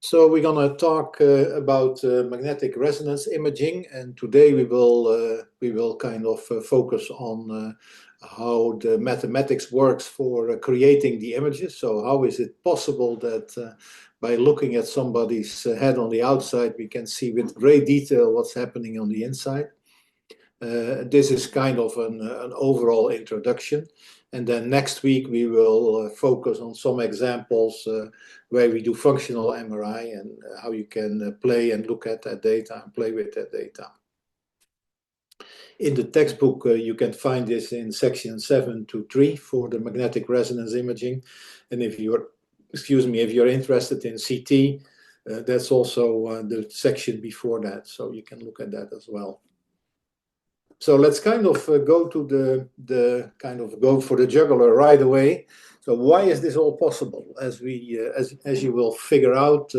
So we're going to talk about magnetic resonance imaging, and today we will kind of focus on how the mathematics works for creating the images. So how is it possible that by looking at somebody's head on the outside, we can see with great detail what's happening on the inside? This is kind of an overall introduction. And then next week we will focus on some examples where we do functional MRI and how you can play and look at that data and play with that data. In the textbook, you can find this in section 7 to 3 for the magnetic resonance imaging. And if you're interested in CT, that's also the section before that. So you can look at that as well. So let's kind of go to go for the jugular right away. So why is this all possible? As you will figure out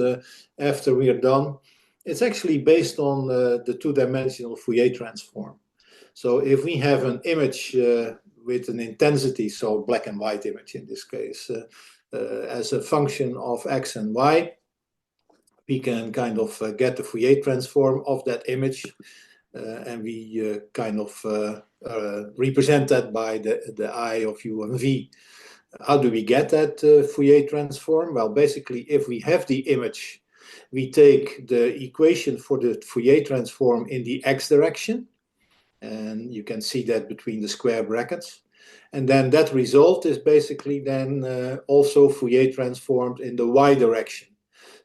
after we are done, it's actually based on the two-dimensional Fourier transform. So if we have an image with an intensity, so black and white image in this case, as a function of x and y, we can kind of get the Fourier transform of that image. And we kind of represent that by the I of u and v. How do we get that Fourier transform? Well, basically, if we have the image, we take the equation for the Fourier transform in the x direction, and you can see that between the square brackets. And then that result is basically then also Fourier transformed in the y direction.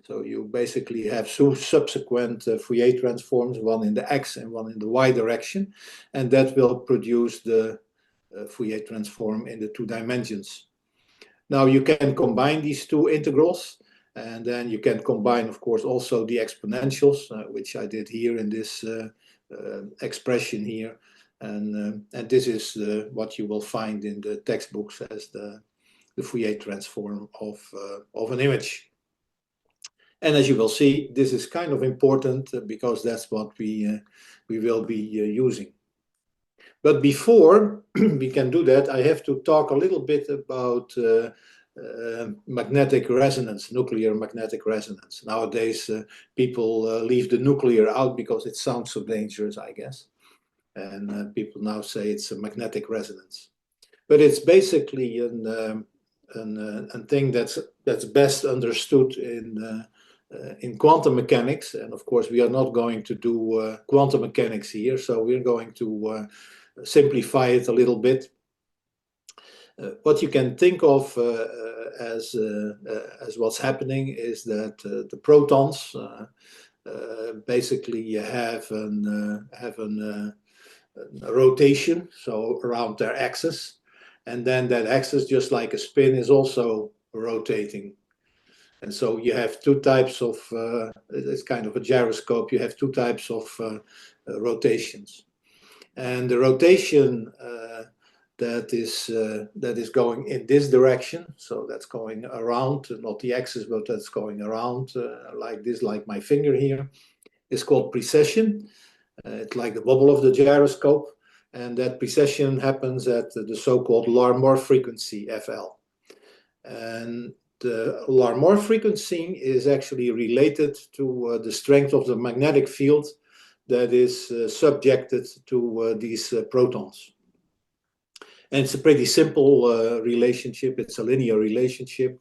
So you basically have two subsequent Fourier transforms, one in the x and one in the y direction, and that will produce the Fourier transform in the two dimensions. Now you can combine these two integrals, and then you can combine, of course, also the exponentials, which I did here in this expression here, and this is what you will find in the textbooks as the Fourier transform of an image. And as you will see, this is kind of important because that's what we will be using. But before we can do that, I have to talk a little bit about magnetic resonance, nuclear magnetic resonance. Nowadays, people leave the nuclear out because it sounds so dangerous, I guess. And people now say it's a magnetic resonance. But it's basically a thing that's best understood in quantum mechanics, and of course we are not going to do quantum mechanics here, so we're going to simplify it a little bit. What you can think of as what's happening is that the protons basically have a rotation, so around their axis, and then that axis, just like a spin, is also rotating. And so you have two types of, it's kind of a gyroscope, you have two types of rotations. And the rotation that is going in this direction, so that's going around, not the axis, but that's going around like this, like my finger here, is called precession. It's like the bubble of the gyroscope, and that precession happens at the so-called Larmor frequency, FL. And the Larmor frequency is actually related to the strength of the magnetic field that is subjected to these protons. And it's a pretty simple relationship. It's a linear relationship.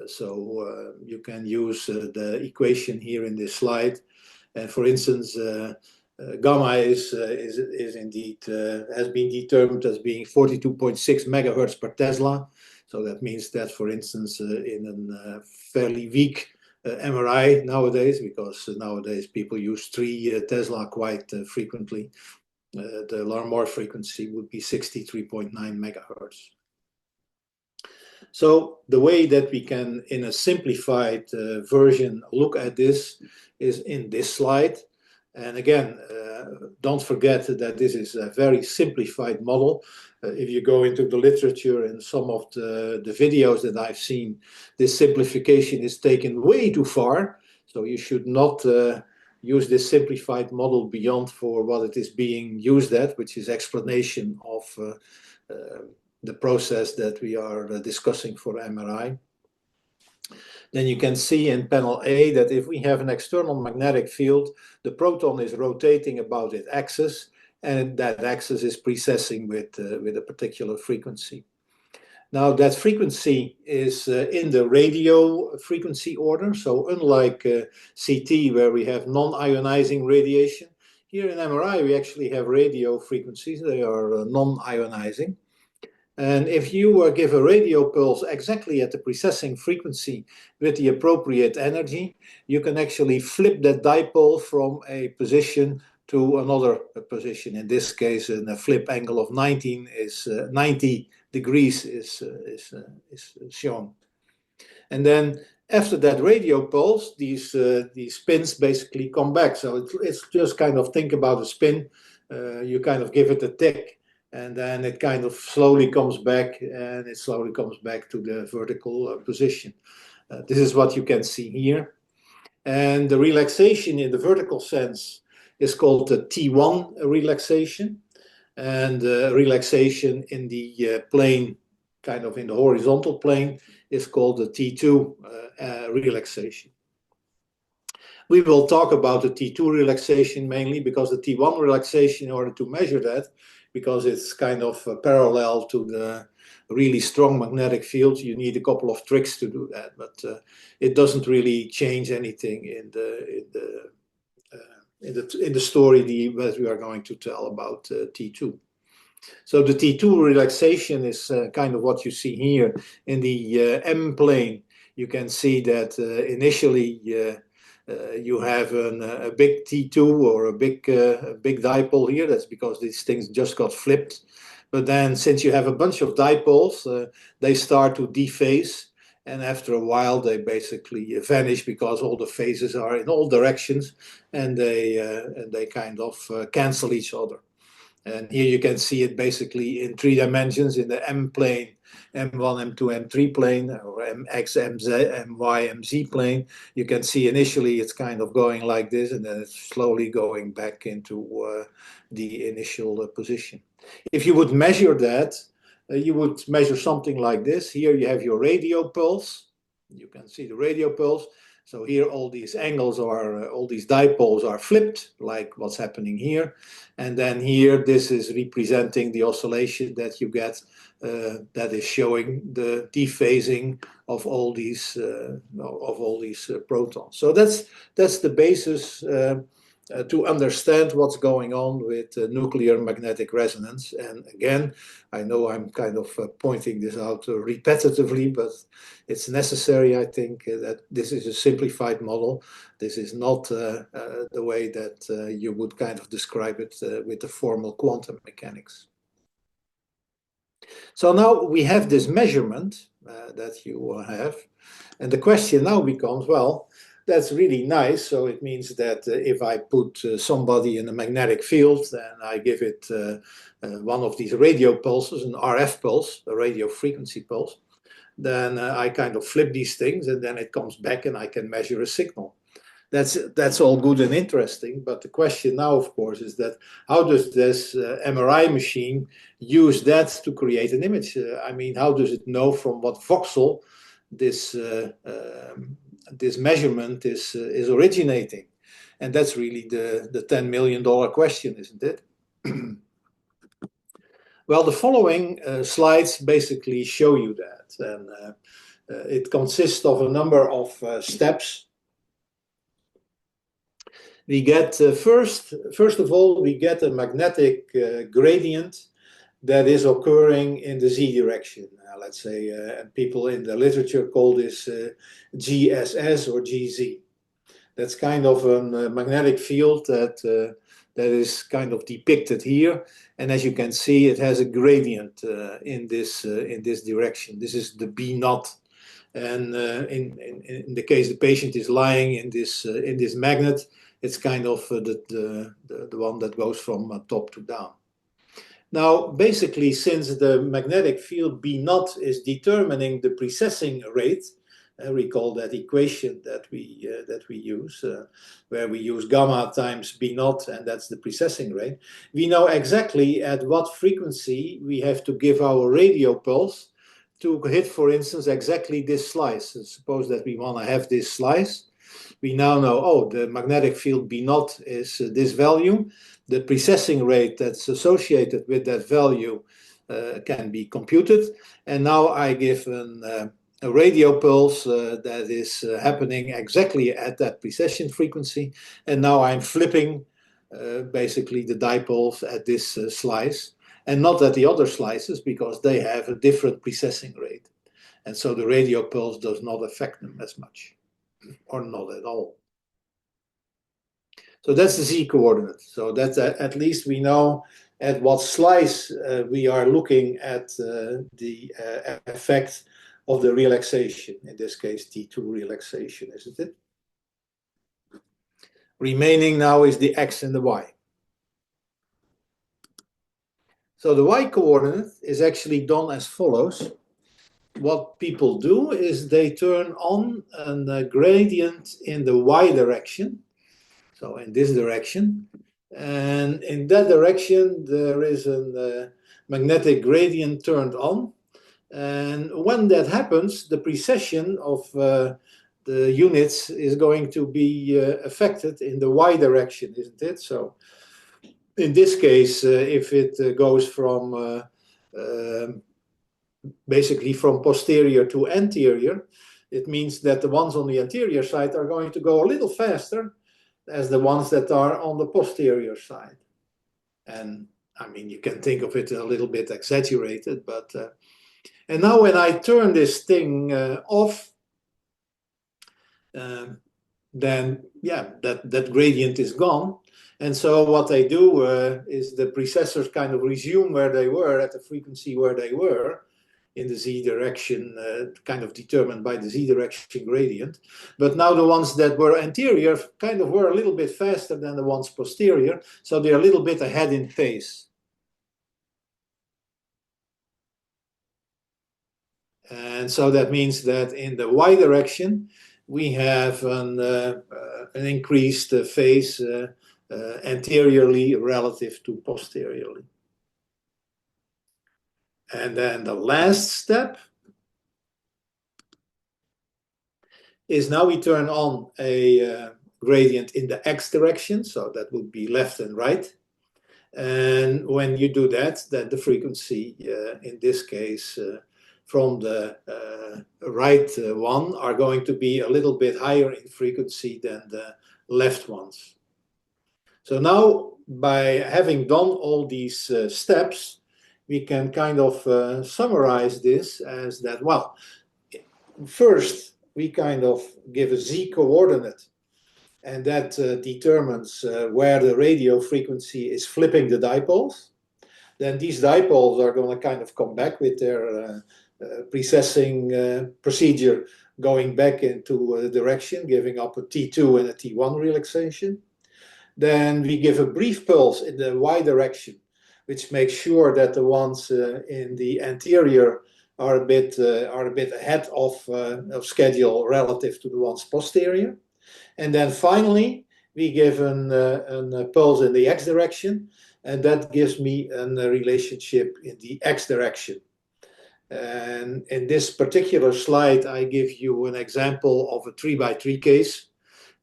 So you can use the equation here in this slide. And for instance, gamma is indeed has been determined as being 42.6 megahertz per Tesla. So that means that, for instance, in a fairly weak MRI nowadays, because nowadays people use 3 Tesla quite frequently, the Larmor frequency would be 63.9 megahertz. So the way that we can, in a simplified version, look at this is in this slide. And again, don't forget that this is a very simplified model. If you go into the literature and some of the videos that I've seen, this simplification is taken way too far. So you should not use this simplified model beyond for what it is being used at, which is explanation of the process that we are discussing for MRI. then you can see in panel A that if we have an external magnetic field, the proton is rotating about its axis, and that axis is precessing with a particular frequency. Now that frequency is in the radio frequency order, so unlike CT where we have non-ionizing radiation, here in MRI we actually have radio frequencies, they are non-ionizing. And if you give a radio pulse exactly at the precessing frequency with the appropriate energy, you can actually flip that dipole from a position to another position. In this case, a flip angle of 90 degrees is shown. And then after that radio pulse, these spins basically come back. So it's just kind of think about a spin. You kind of give it a tick, and then it kind of slowly comes back, and it slowly comes back to the vertical position. This is what you can see here. And the relaxation in the vertical sense is called the T1 relaxation. And relaxation in the plane, kind of in the horizontal plane, is called the T2 relaxation. We will talk about the T2 relaxation mainly because the T1 relaxation, in order to measure that, because it's kind of parallel to the really strong magnetic field, you need a couple of tricks to do that, but it doesn't really change anything in the story that we are going to tell about T2. So the T2 relaxation is kind of what you see here in the M plane. You can see that initially you have a big T2 or a big dipole here. That's because these things just got flipped. But then since you have a bunch of dipoles, they start to dephase. And after a while, they basically vanish because all the phases are in all directions, and they kind of cancel each other. And here you can see it basically in 3 dimensions in the M plane, M1, M2, M3 plane, or MX, MZ, MY, MZ plane. You can see initially it's kind of going like this, and then it's slowly going back into the initial position. If you would measure that, you would measure something like this. Here you have your radio pulse. You can see the radio pulse. So here all these angles are, all these dipoles are flipped, like what's happening here. And then here, this is representing the oscillation that you get, that is showing the dephasing of all these protons. So that's the basis to understand what's going on with nuclear magnetic resonance. And again, I know I'm kind of pointing this out repetitively, but it's necessary, I think, that this is a simplified model. This is not the way that you would kind of describe it with the formal quantum mechanics. So now we have this measurement that you have, and the question now becomes, well, that's really nice. So it means that if I put somebody in a magnetic field and I give it one of these radio pulses, an RF pulse, a radio frequency pulse, then I kind of flip these things and then it comes back and I can measure a signal. That's all good and interesting, but the question now, of course, is that how does this MRI machine use that to create an image? I mean, how does it know from what voxel this measurement is originating? And that's really the $10 million question, isn't it? Well, the following slides basically show you that. And it consists of a number of steps. We get, first of all, we get a magnetic gradient that is occurring in the z direction. Let's say, people in the literature call this GSS or GZ. That's kind of a magnetic field that is kind of depicted here. And as you can see, it has a gradient in this direction. This is the B naught. And in the case the patient is lying in this magnet, it's kind of the one that goes from top to down. Now, basically, since the magnetic field B naught is determining the precessing rate, recall that equation that we use, where we use gamma times B naught, and that's the precessing rate. We know exactly at what frequency we have to give our radio pulse to hit, for instance, exactly this slice. Suppose that we want to have this slice. We now know, oh, the magnetic field B naught is this value. The precessing rate that's associated with that value can be computed. And now I give a radio pulse that is happening exactly at that precession frequency. And now I'm flipping basically the dipoles at this slice and not at the other slices because they have a different precessing rate. And so the radio pulse does not affect them as much or not at all. So that's the z coordinate. So that at least we know at what slice we are looking at the effect of the relaxation, in this case T2 relaxation, isn't it? Remaining now is the x and the y. So the y coordinate is actually done as follows. What people do is they turn on a gradient in the y direction, so in this direction, and in that direction there is a magnetic gradient turned on, and when that happens, the precession of the units is going to be affected in the y direction, isn't it? So in this case, if it goes from basically from posterior to anterior, it means that the ones on the anterior side are going to go a little faster as the ones that are on the posterior side. And I mean, you can think of it a little bit exaggerated, but and now when I turn this thing off, then yeah, that gradient is gone. And so what they do is the precessors kind of resume where they were at the frequency where they were in the z direction, kind of determined by the z direction gradient. But now the ones that were anterior kind of were a little bit faster than the ones posterior, so they're a little bit ahead in phase. And so that means that in the y direction, we have an increased phase anteriorly relative to posteriorly. And then the last step is now we turn on a gradient in the x direction, so that would be left and right. And when you do that, then the frequency, in this case, from the right one are going to be a little bit higher in frequency than the left ones. So now, by having done all these steps, we can kind of summarize this as that, well, first, we kind of give a z coordinate, and that determines where the radio frequency is flipping the dipoles. Then these dipoles are going to kind of come back with their precessing procedure going back into a direction, giving up a T2 and a T1 relaxation. Then we give a brief pulse in the y direction, which makes sure that the ones in the anterior are a bit ahead of schedule relative to the ones posterior. And then finally, we give a pulse in the x direction, and that gives me a relationship in the x direction. And in this particular slide, I give you an example of a 3x3 case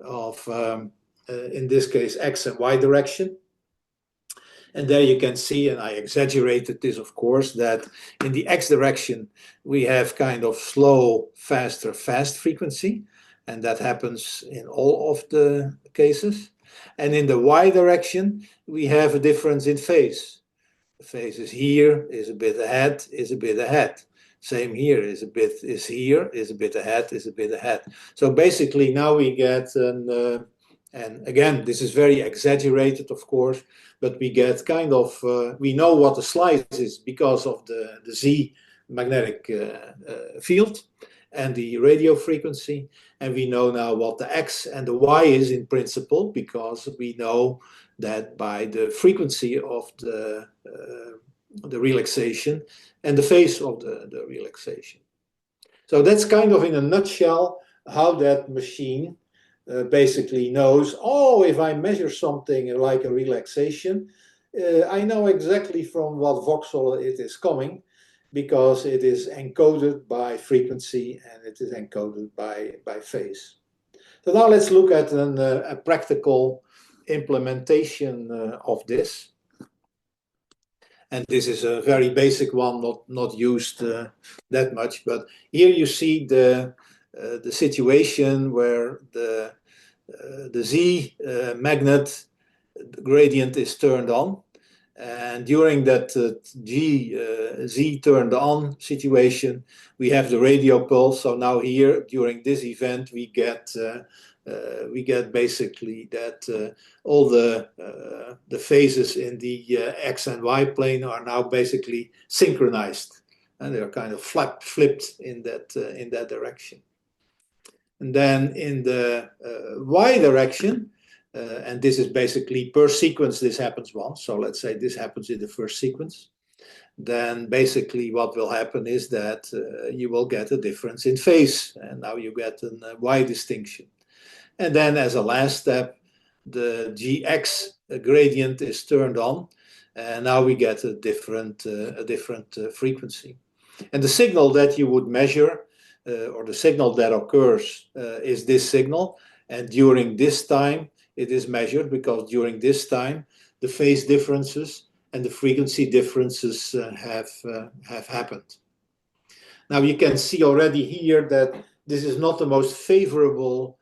of, in this case, x and y direction. And there you can see, and I exaggerated this, of course, that in the x direction, we have kind of slow, faster, fast frequency. And that happens in all of the cases. And in the y direction, we have a difference in phase. The phase is here, is a bit ahead, is a bit ahead. Same here, is here, is a bit ahead, is a bit ahead. So basically now we get and again, this is very exaggerated, of course, but we get kind of, we know what the slice is because of the Z magnetic field and the radio frequency. And we know now what the X and the Y is in principle, because we know that by the frequency of the relaxation and the phase of the relaxation. So that's kind of in a nutshell how that machine basically knows, oh, if I measure something like a relaxation, I know exactly from what voxel it is coming, because it is encoded by frequency and it is encoded by phase. So now let's look at a practical implementation of this. And this is a very basic one, not used that much. But here you see the situation where the Z magnet gradient is turned on. And during that Z turned on situation, we have the radio pulse. So now here, during this event, we get basically that all the phases in the X and Y plane are now basically synchronized, and they're kind of flipped in that direction. And then in the Y direction, and this is basically per sequence, this happens once. So let's say this happens in the first sequence. Then basically what will happen is that you will get a difference in phase. And now you get a Y distinction. And then as a last step, the GX gradient is turned on. And now we get a different frequency. And the signal that you would measure, or the signal that occurs, is this signal. And during this time, it is measured, because during this time the phase differences and the frequency differences have happened. Now you can see already here that this is not the most favorable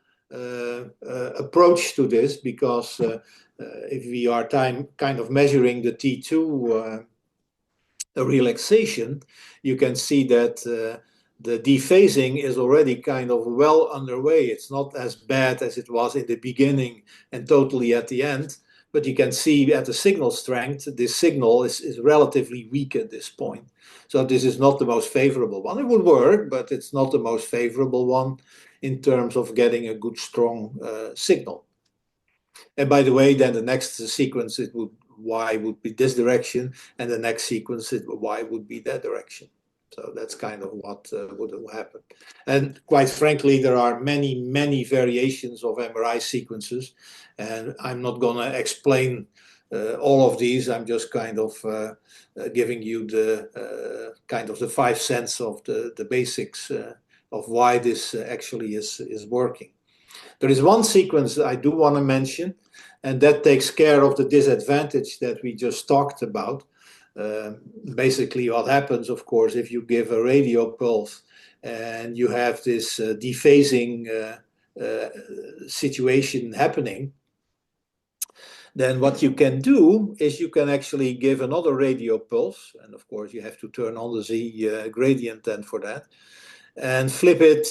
approach to this, because if we are kind of measuring the T2 relaxation, you can see that the dephasing is already kind of well underway. It's not as bad as it was in the beginning and totally at the end, but you can see at the signal strength, this signal is relatively weak at this point. So this is not the most favorable one. It would work, but it's not the most favorable one in terms of getting a good, strong signal. And by the way, then the next sequence, Y would be this direction, and the next sequence, Y would be that direction. So that's kind of what would happen. And quite frankly, there are many, many variations of MRI sequences, and I'm not going to explain all of these. I'm just kind of giving you the kind of the 5 cents of the basics of why this actually is working. There is one sequence I do want to mention, and that takes care of the disadvantage that we just talked about. Basically what happens, of course, if you give a radio pulse and you have this dephasing situation happening, then what you can do is you can actually give another radio pulse, and of course you have to turn on the Z gradient then for that, and flip it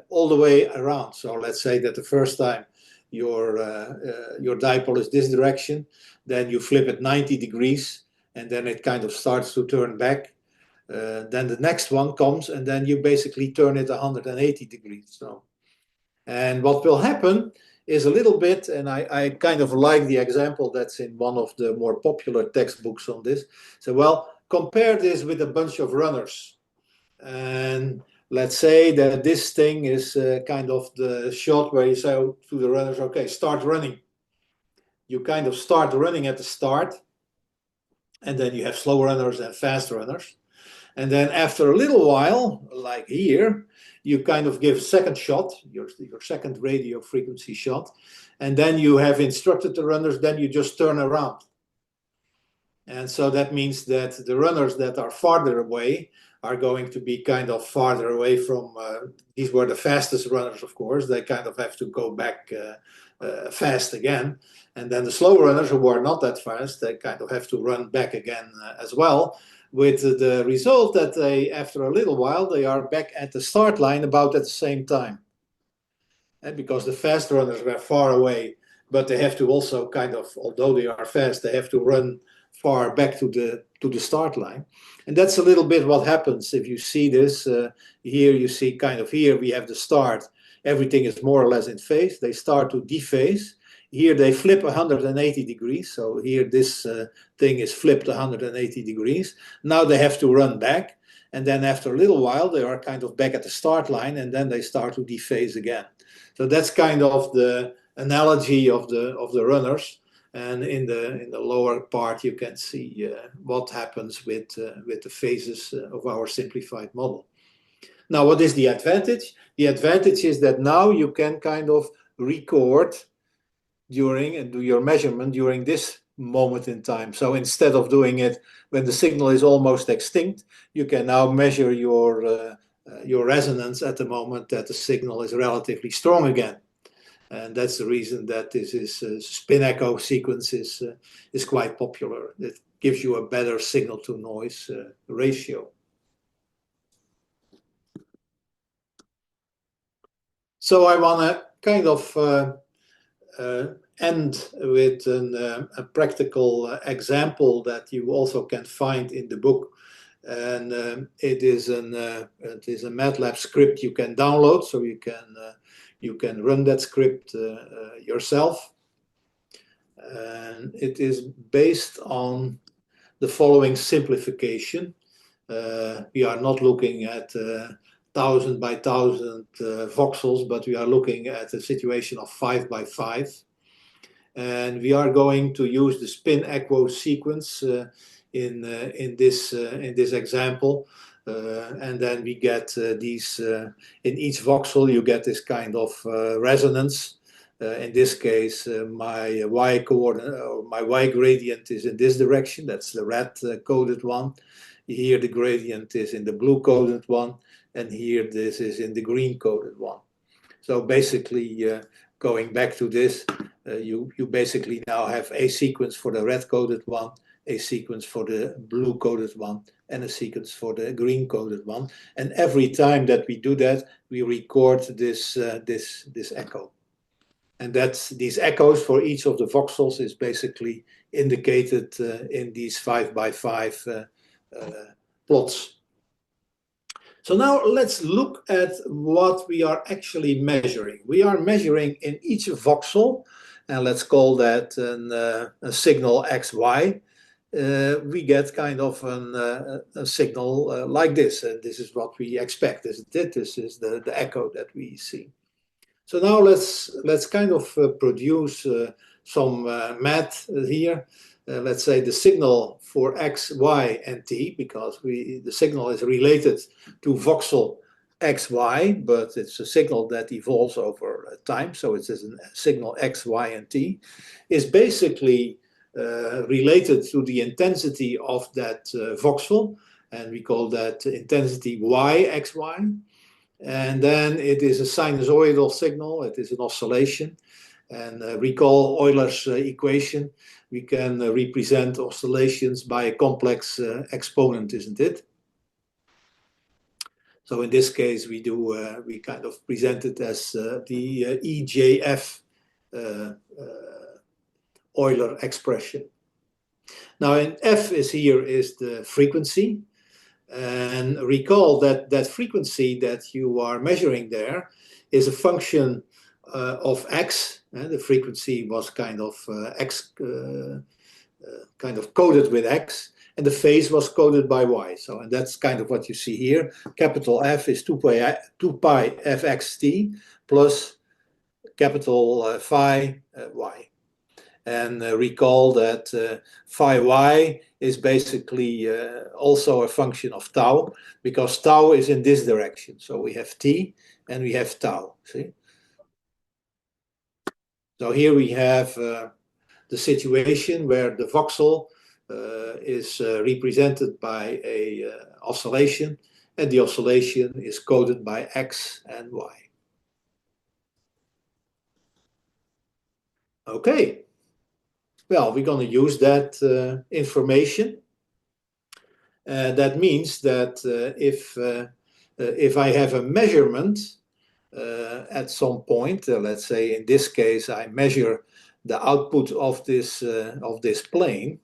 all the way around. So let's say that the first time your dipole is this direction, then you flip it 90 degrees, and then it kind of starts to turn back. Then the next one comes, and then you basically turn it 180 degrees. So, and what will happen is a little bit, and I kind of like the example that's in one of the more popular textbooks on this. So, well, compare this with a bunch of runners. And let's say that this thing is kind of the shot where you say to the runners, okay, start running. You kind of start running at the start, and then you have slow runners and fast runners. And then after a little while, like here, you kind of give second shot, your second radio frequency shot, and then you have instructed the runners, then you just turn around. And so that means that the runners that are farther away are going to be kind of farther away from, these were the fastest runners, of course, they kind of have to go back fast again. And then the slow runners who are not that fast, they kind of have to run back again as well, with the result that they, after a little while, they are back at the start line about at the same time. And because the fast runners were far away, but they have to also kind of, although they are fast, they have to run far back to the start line. And that's a little bit what happens if you see this. Here you see kind of, here we have the start. Everything is more or less in phase. They start to dephase. Here they flip 180 degrees. So here this thing is flipped 180 degrees. Now they have to run back. And then after a little while, they are kind of back at the start line, and then they start to dephase again. So that's kind of the analogy of the runners. And in the lower part, you can see what happens with the phases of our simplified model. Now, what is the advantage? The advantage is that now you can kind of record during and do your measurement during this moment in time. So instead of doing it when the signal is almost extinct, you can now measure your resonance at the moment that the signal is relatively strong again. And that's the reason that this is spin echo sequence is quite popular. It gives you a better signal to noise ratio. So I want to kind of end with a practical example that you also can find in the book. And it is a MATLAB script you can download, so you can run that script yourself. And it is based on the following simplification. We are not looking at 1,000 by 1,000 voxels, but we are looking at a situation of 5 by 5. And we are going to use the spin echo sequence in this example. And then we get these, in each voxel, you get this kind of resonance. In this case, my y coordinate, or my y gradient is in this direction. That's the red coded one. Here the gradient is in the blue coded one, and here this is in the green coded one. So basically, going back to this, you basically now have a sequence for the red coded one, a sequence for the blue coded one, and a sequence for the green coded one. And every time that we do that, we record this echo. And that's these echoes for each of the voxels is basically indicated in these 5 by 5 plots. So now let's look at what we are actually measuring. We are measuring in each voxel, and let's call that a signal XY. We get kind of a signal like this, and this is what we expect, isn't it? This is the echo that we see. So now let's kind of produce some math here. Let's say the signal for x, y, and t, because the signal is related to voxel x, y, but it's a signal that evolves over time. So it's a signal x, y, and t, is basically related to the intensity of that voxel, and we call that intensity y, x, y. And then it is a sinusoidal signal, it is an oscillation. And recall Euler's equation, we can represent oscillations by a complex exponent, isn't it? So in this case, we kind of present it as the EJF Euler expression. Now, in F is the frequency. And recall that that frequency that you are measuring there is a function of x. The frequency was kind of kind of coded with x, and the phase was coded by y. So, and that's kind of what you see here. Capital F is 2 pi fxt plus capital phi y. And recall that phi y is basically also a function of tau, because tau is in this direction. So we have t and we have tau, see? So here we have the situation where the voxel is represented by a oscillation, and the oscillation is coded by x and y. Okay. Well, we're going to use that information. That means that if I have a measurement at some point, let's say in this case I measure the output of this plane,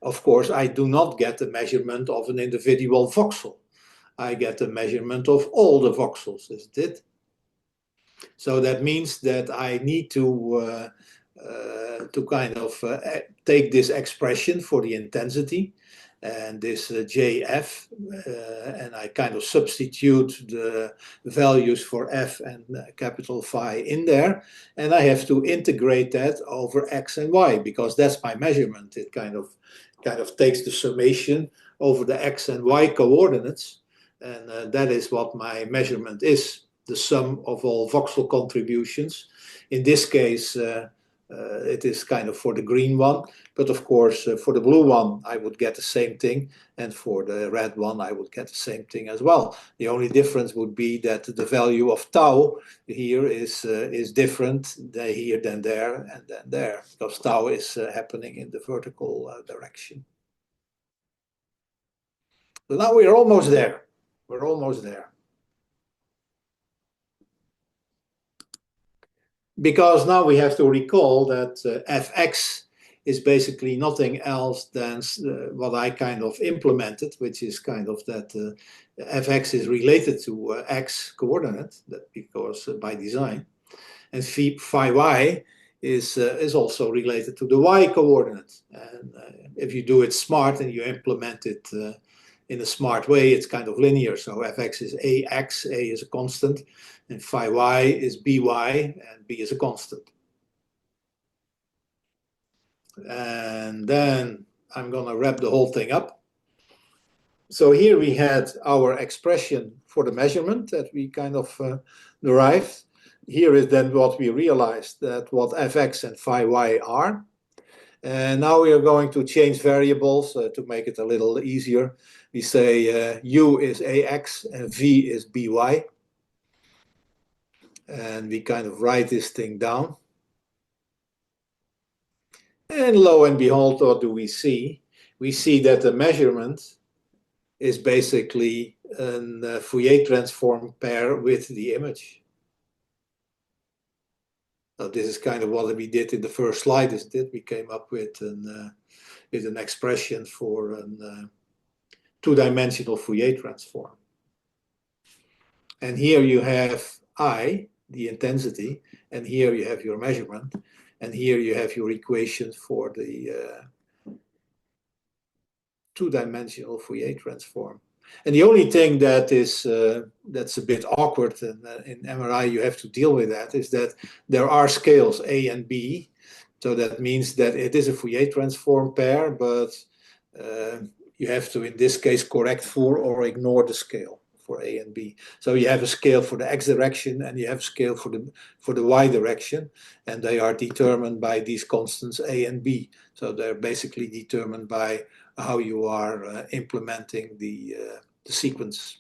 of course I do not get the measurement of an individual voxel. I get the measurement of all the voxels, isn't it? So that means that I need to kind of take this expression for the intensity, and this JF, and I kind of substitute the values for F and capital Phi in there, and I have to integrate that over X and Y, because that's my measurement. It kind of takes the summation over the X and Y coordinates, and that is what my measurement is, the sum of all voxel contributions. In this case, it is kind of for the green one, but of course for the blue one I would get the same thing, and for the red one I would get the same thing as well. The only difference would be that the value of tau here is different here than there and then there, because tau is happening in the vertical direction. So now we're almost there. We're almost there. Because now we have to recall that fx is basically nothing else than what I kind of implemented, which is kind of that fx is related to x coordinate, that because by design, and phi y is also related to the y coordinate. And if you do it smart and you implement it in a smart way, it's kind of linear. So fx is ax, a is a constant, and phi y is by, and b is a constant. And then I'm going to wrap the whole thing up. So here we had our expression for the measurement that we kind of derived. Here is then what we realized, that what fx and phi y are. And now we are going to change variables to make it a little easier. We say u is ax and v is by. And we kind of write this thing down. And lo and behold, what do we see? We see that the measurement is basically a Fourier transform pair with the image. So this is kind of what we did in the first slide, isn't it? We came up with an expression for a two-dimensional Fourier transform. And here you have I, the intensity, and here you have your measurement, and here you have your equation for the two-dimensional Fourier transform. And the only thing that is that's a bit awkward in MRI, you have to deal with that, is that there are scales A and B. So that means that it is a Fourier transform pair, but you have to, in this case, correct for or ignore the scale for A and B. So you have a scale for the X direction and you have a scale for the Y direction, and they are determined by these constants A and B. So they're basically determined by how you are implementing the sequence.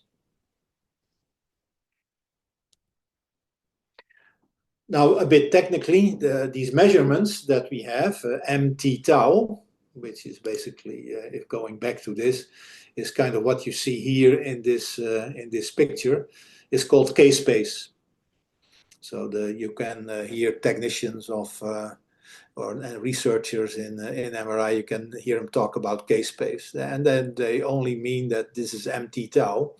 Now, a bit technically, these measurements that we have, mt tau, which is basically, if going back to this, is kind of what you see here in this picture, is called k-space. So you can hear technicians of or researchers in MRI, you can hear them talk about k-space, and then they only mean that this is mt tau,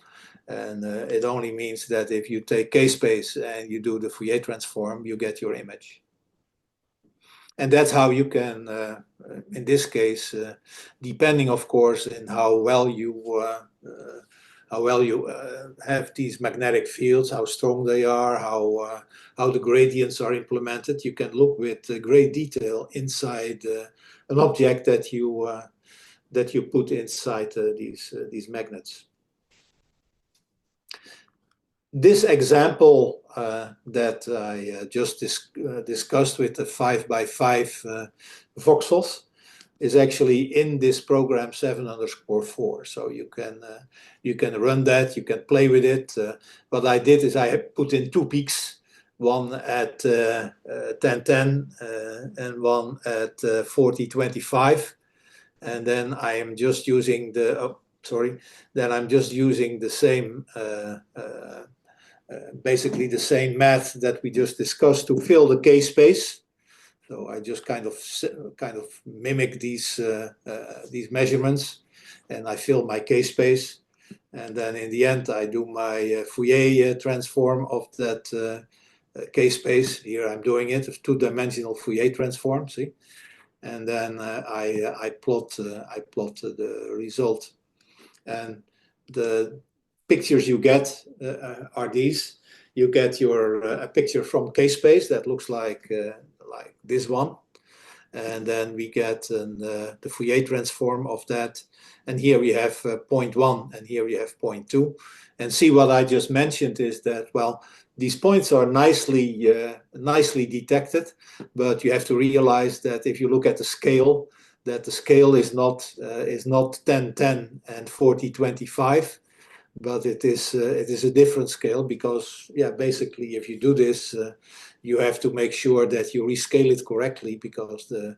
and it only means that if you take k-space and you do the Fourier transform, you get your image. And that's how you can, in this case, depending, of course, in how well you have these magnetic fields, how strong they are, how the gradients are implemented, you can look with great detail inside an object that you put inside these magnets. This example that I just discussed with the 5x5 voxels is actually in this program 7_4. So you can run that, you can play with it. What I did is I put in two peaks, one at 1010 and one at 4025, and then I am just using the same basically the same math that we just discussed to fill the k-space. So I just kind of mimic these measurements, and I fill my k-space, and then in the end I do my Fourier transform of that k-space. Here I'm doing it, a two-dimensional Fourier transform. See, and then I plot the result. And the pictures you get are these. You get a picture from K-space that looks like this one, and then we get the Fourier transform of that. And here we have 0.1, and here we have 0.2. And see, what I just mentioned is that, well, these points are nicely detected, but you have to realize that if you look at the scale, that the scale is not 10-10 and 40-25, but it is a different scale, because basically if you do this, you have to make sure that you rescale it correctly, because the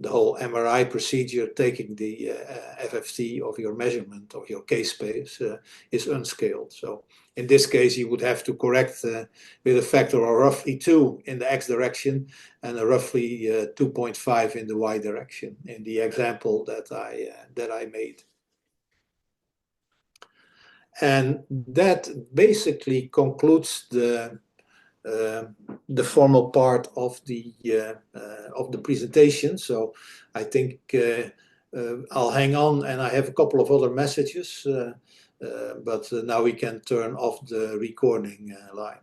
whole MRI procedure, taking the FFT of your measurement of your K-space, is unscaled. So in this case, you would have to correct with a factor of roughly 2 in the X direction and a roughly 2.5 in the Y direction in the example that I made. And that basically concludes the formal part of the presentation. So I think I'll hang on, and I have a couple of other messages, but now we can turn off the recording line.